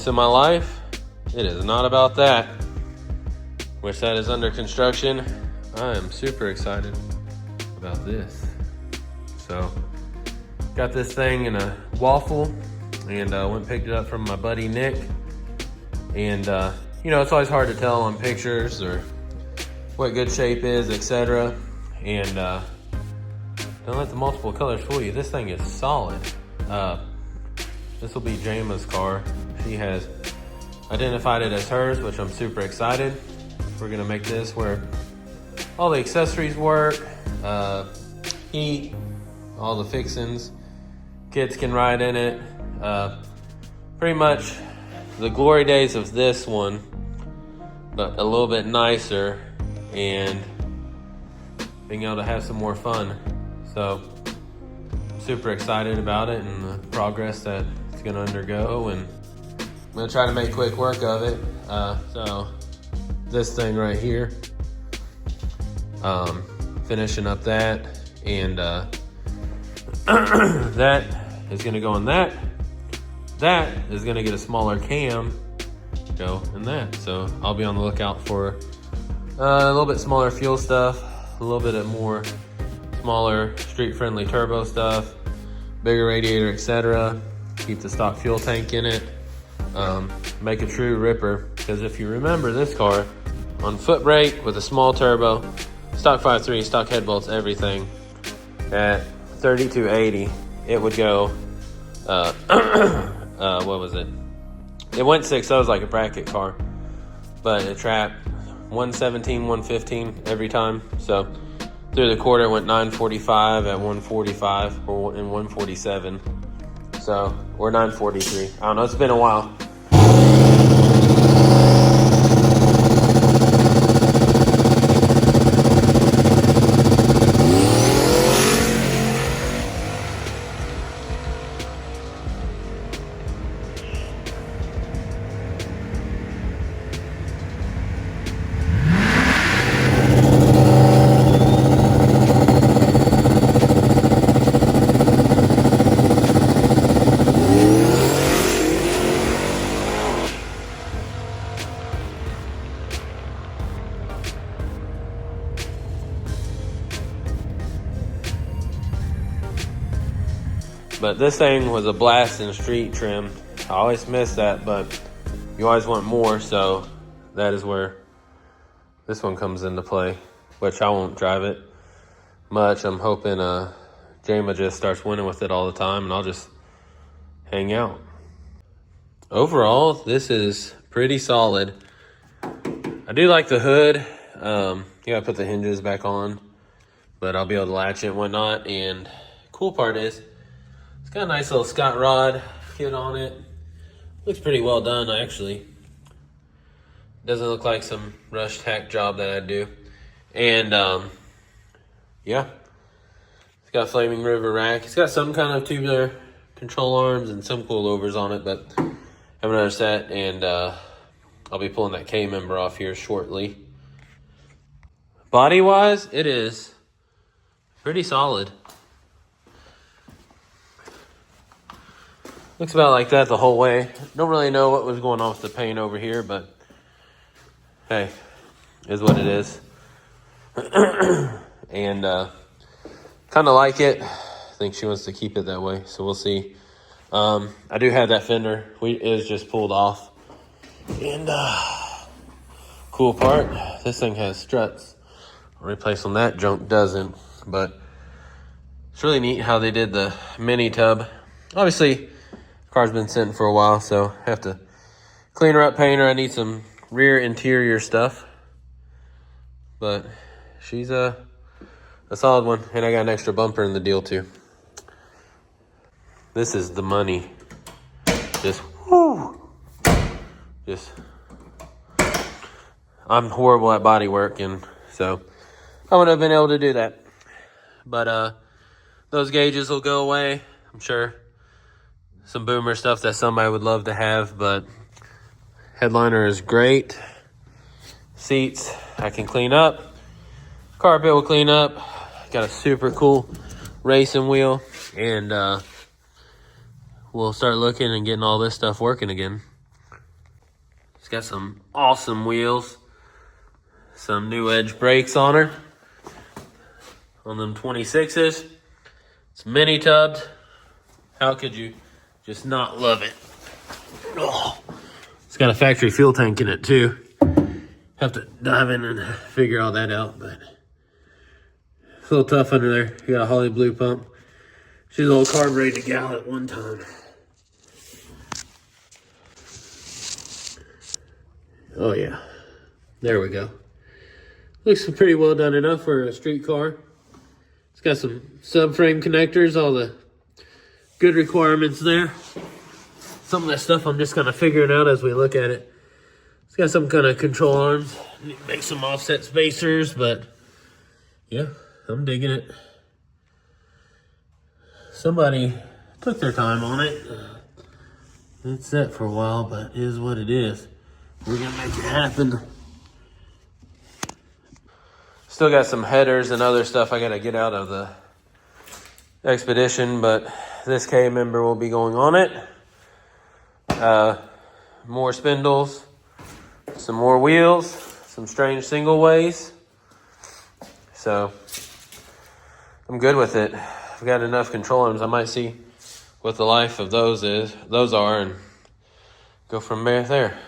in my life, it is not about that. Which that is under construction. I am super excited about this. So, got this thing in a waffle, and went and picked it up from my buddy Nick. And you know, it's always hard to tell on pictures or what good shape is, etc. And don't let the multiple colors fool you. This thing is solid. This will be Jama's car. She has identified it as hers, which I'm super excited. We're gonna make this where all the accessories work, heat, all the fixings. Kids can ride in it. Pretty much the glory days of this one, but a little bit nicer and being able to have some more fun. So I'm super excited about it and the progress that it's gonna undergo, and I'm gonna try to make quick work of it. So this thing right here, finishing up that, and that is gonna go in that. That is gonna get a smaller cam, go in that. So I'll be on the lookout for a little bit smaller fuel stuff, a little bit of more smaller street-friendly turbo stuff, bigger radiator, etc. Keep the stock fuel tank in it. Make a true ripper, because if you remember this car, on foot brake with a small turbo, stock 5.3, stock head bolts, everything, at 3280, it would go, what was it? It went 6.0s like a bracket car, but it trapped 117, 115 every time. So through the quarter, it went 945 at 145 or in 147. So, or 943. I don't know, it's been a while. But this thing was a blast in street trim. I always miss that, but you always want more, so that is where this one comes into play, which I won't drive it much. I'm hoping Jama just starts winning with it all the time, and I'll just hang out. Overall, this is pretty solid. I do like the hood. You gotta put the hinges back on, but I'll be able to latch it and whatnot. And cool part is, it's got a nice little Scott Rod kit on it. Looks pretty well done, actually. Doesn't look like some rushed hack job that I'd do. And, yeah. It's got a Flaming River rack. It's got some kind of tubular control arms and some coilovers on it, but I have another set, and I'll be pulling that K-member off here shortly. Body-wise, it is pretty solid. Looks about like that the whole way. Don't really know what was going on with the paint over here, but hey, is what it is. And kind of like it. I think she wants to keep it that way, so we'll see. I do have that fender. It is just pulled off. And cool part, this thing has struts. I'll replace on that junk doesn't, but it's really neat how they did the mini tub. Obviously, car's been sitting for a while, so I have to clean her up, paint her. I need some rear interior stuff, but she's a solid one, and I got an extra bumper in the deal too. This is the money. Just I'm horrible at body work, and so I wouldn't have been able to do that. But those gauges will go away, I'm sure. Some boomer stuff that somebody would love to have, but headliner is great. Seats I can clean up. Carpet will clean up. Got a super cool racing wheel, and we'll start looking and getting all this stuff working again. It's got some awesome wheels. Some new edge brakes on her. On them 26s. It's mini tubbed. How could you just not love it? Oh. It's got a factory fuel tank in it too. Have to dive in and figure all that out, but it's a little tough under there. You got a Holly Blue pump. She's a little carbureted gal at one time. Oh yeah, there we go. Looks pretty well done enough for a street car. It's got some subframe connectors, all the good requirements there. Some of that stuff I'm just kind of figuring out as we look at it. It's got some kind of control arms. Need to make some offset spacers, but yeah, I'm digging it. Somebody took their time on it. It's set for a while, but it is what it is. We're gonna make it happen. Still got some headers and other stuff I gotta get out of the Expedition, but this K member will be going on it. More spindles, some more wheels, some strange single ways. So I'm good with it. I've got enough control arms. I might see what the life of those are and go from there.